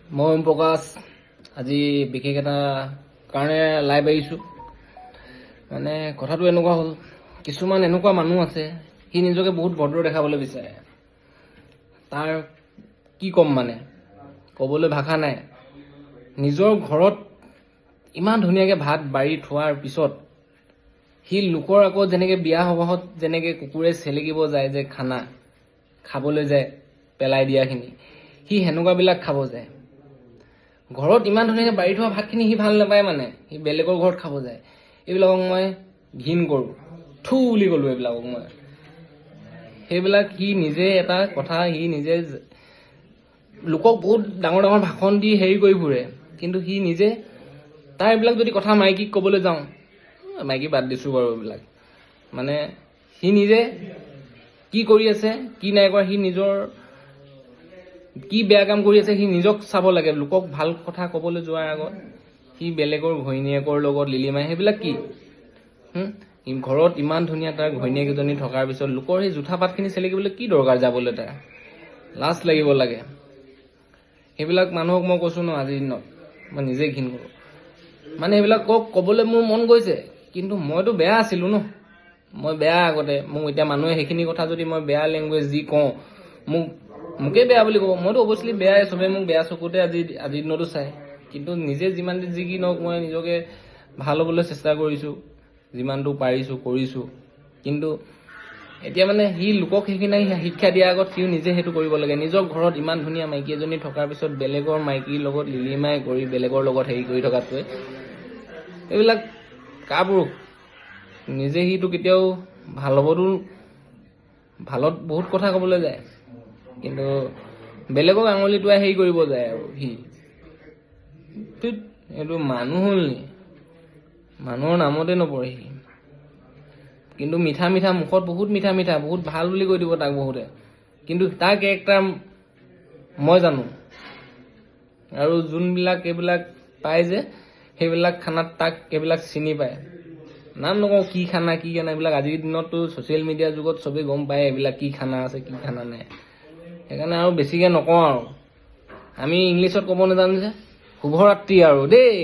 মই ওম প্ৰকাশ আজি বিশেষ এটা কাৰণে লাইভ আহিছোঁ। মানে কথাটো এনেকুৱা হ'ল, কিছুমান এনেকুৱা মানুহ আছে, সি নিজকে বহুত ভদ্ৰ দেখাবলৈ বিচাৰে। তাৰ কি ক'ম, মানে ক'বলৈ ভাষা নাই। নিজৰ ঘৰত ইমান ধুনীয়াকৈ ভাত বাঢ়ি থোৱাৰ পিছত সি লোকৰ আকৌ যেনেকৈ বিয়া সবাহত যেনেকৈ কুকুৰে চেলেকিব যায় যে খানা খাবলৈ যায়, পেলাই দিয়াখিনি, সি সেনেকুৱাবিলাক খাব যায়। ঘৰত ইমান ধুনীয়াকৈ বাঢ়ি থোৱা ভাতখিনি সি ভাল নাপায়, মানে সি বেলেগৰ ঘৰত খাব যায়। এইবিলাকক মই ঘিণ কৰোঁ, থু বুলি ক'লোঁ এইবিলাকক মই। সেইবিলাক সি নিজে এটা কথা, সি নিজে লোকক বহুত ডাঙৰ ডাঙৰ ভাষণ দি হেৰি কৰি ফুৰে, কিন্তু সি নিজে তাৰ এইবিলাক যদি কথা মাইকীক ক'বলৈ যাওঁ, মাইকী বাদ দিছোঁ বাৰু, এইবিলাক মানে সি নিজে কি কৰি আছে কি নাই কৰা, সি নিজৰ কি বেয়া কাম কৰি আছে সি নিজক চাব লাগে। লোকক ভাল কথা ক'বলৈ যোৱাৰ আগত সি বেলেগৰ ঘৈণীয়েকৰ লগত লিলিমাই, সেইবিলাক কি? ঘৰত ইমান ধুনীয়া তাৰ ঘৈণীয়েক এজনী থকাৰ পিছত লোকৰ সেই জোঠা পাতখিনি চেলেকিবলৈ কি দৰকাৰ যাবলৈ? তাৰ লাজ লাগিব লাগে। সেইবিলাক মানুহক মই কৈছোঁ ন, আজিৰ দিনত মই নিজে ঘিণ কৰোঁ। মানে সেইবিলাক ক'বলৈ মোৰ মন গৈছে, কিন্তু মইতো বেয়া আছিলোঁ ন, মই বেয়া আগতে। মোক এতিয়া মানুহে সেইখিনি কথা যদি মই বেয়া লেংগুৱেজ যি কওঁ, মোকেই বেয়া বুলি ক'ব। মইতো অৱশ্যেলি বেয়াই, চবেই মোক বেয়া চকুতে আজিৰ দিনতো চায়। কিন্তু নিজে যিমান যি কি নহওক, মই নিজকে ভাল হ'বলৈ চেষ্টা কৰিছোঁ, যিমানটো পাৰিছোঁ কৰিছোঁ। কিন্তু এতিয়া মানে সি লোকক সেইখিনি শিক্ষা দিয়াৰ আগত সিও নিজে সেইটো কৰিব লাগে। নিজৰ ঘৰত ইমান ধুনীয়া মাইকী এজনী থকাৰ পিছত বেলেগৰ মাইকীৰ লগত লিলিমাই কৰি বেলেগৰ লগত হেৰি কৰি থকাতকৈ এইবিলাক কাপুৰুষ। নিজে সিটো কেতিয়াও ভাল হ'বতো, ভালত বহুত কথা ক'বলৈ যায়, কিন্তু বেলেগক আঙুলি টোৱাই হেৰি কৰিব যায়। আৰু সি এইটো মানুহ হ'ল নি? মানুহৰ নামতে নপৰে সি। কিন্তু মিঠা মিঠা মুখত বহুত মিঠা মিঠা, বহুত ভাল বুলি কৈ দিব তাক বহুতে, কিন্তু তাৰ কেৰেক্টাৰ মই জানো। আৰু যোনবিলাক এইবিলাক পায় যে, সেইবিলাক খানাত তাক এইবিলাক চিনি পায়। নাম নকওঁ কি খানা এইবিলাক আজিৰ দিনততো ছ'চিয়েল মিডিয়াৰ যুগত চবেই গম পায় এইবিলাক কি খানা আছে কি খানা নাই। সেইকাৰণে আৰু বেছিকৈ নকওঁ। আৰু আমি ইংলিছত ক'ব নাজানো যে, শুভৰাত্ৰি আৰু দেই।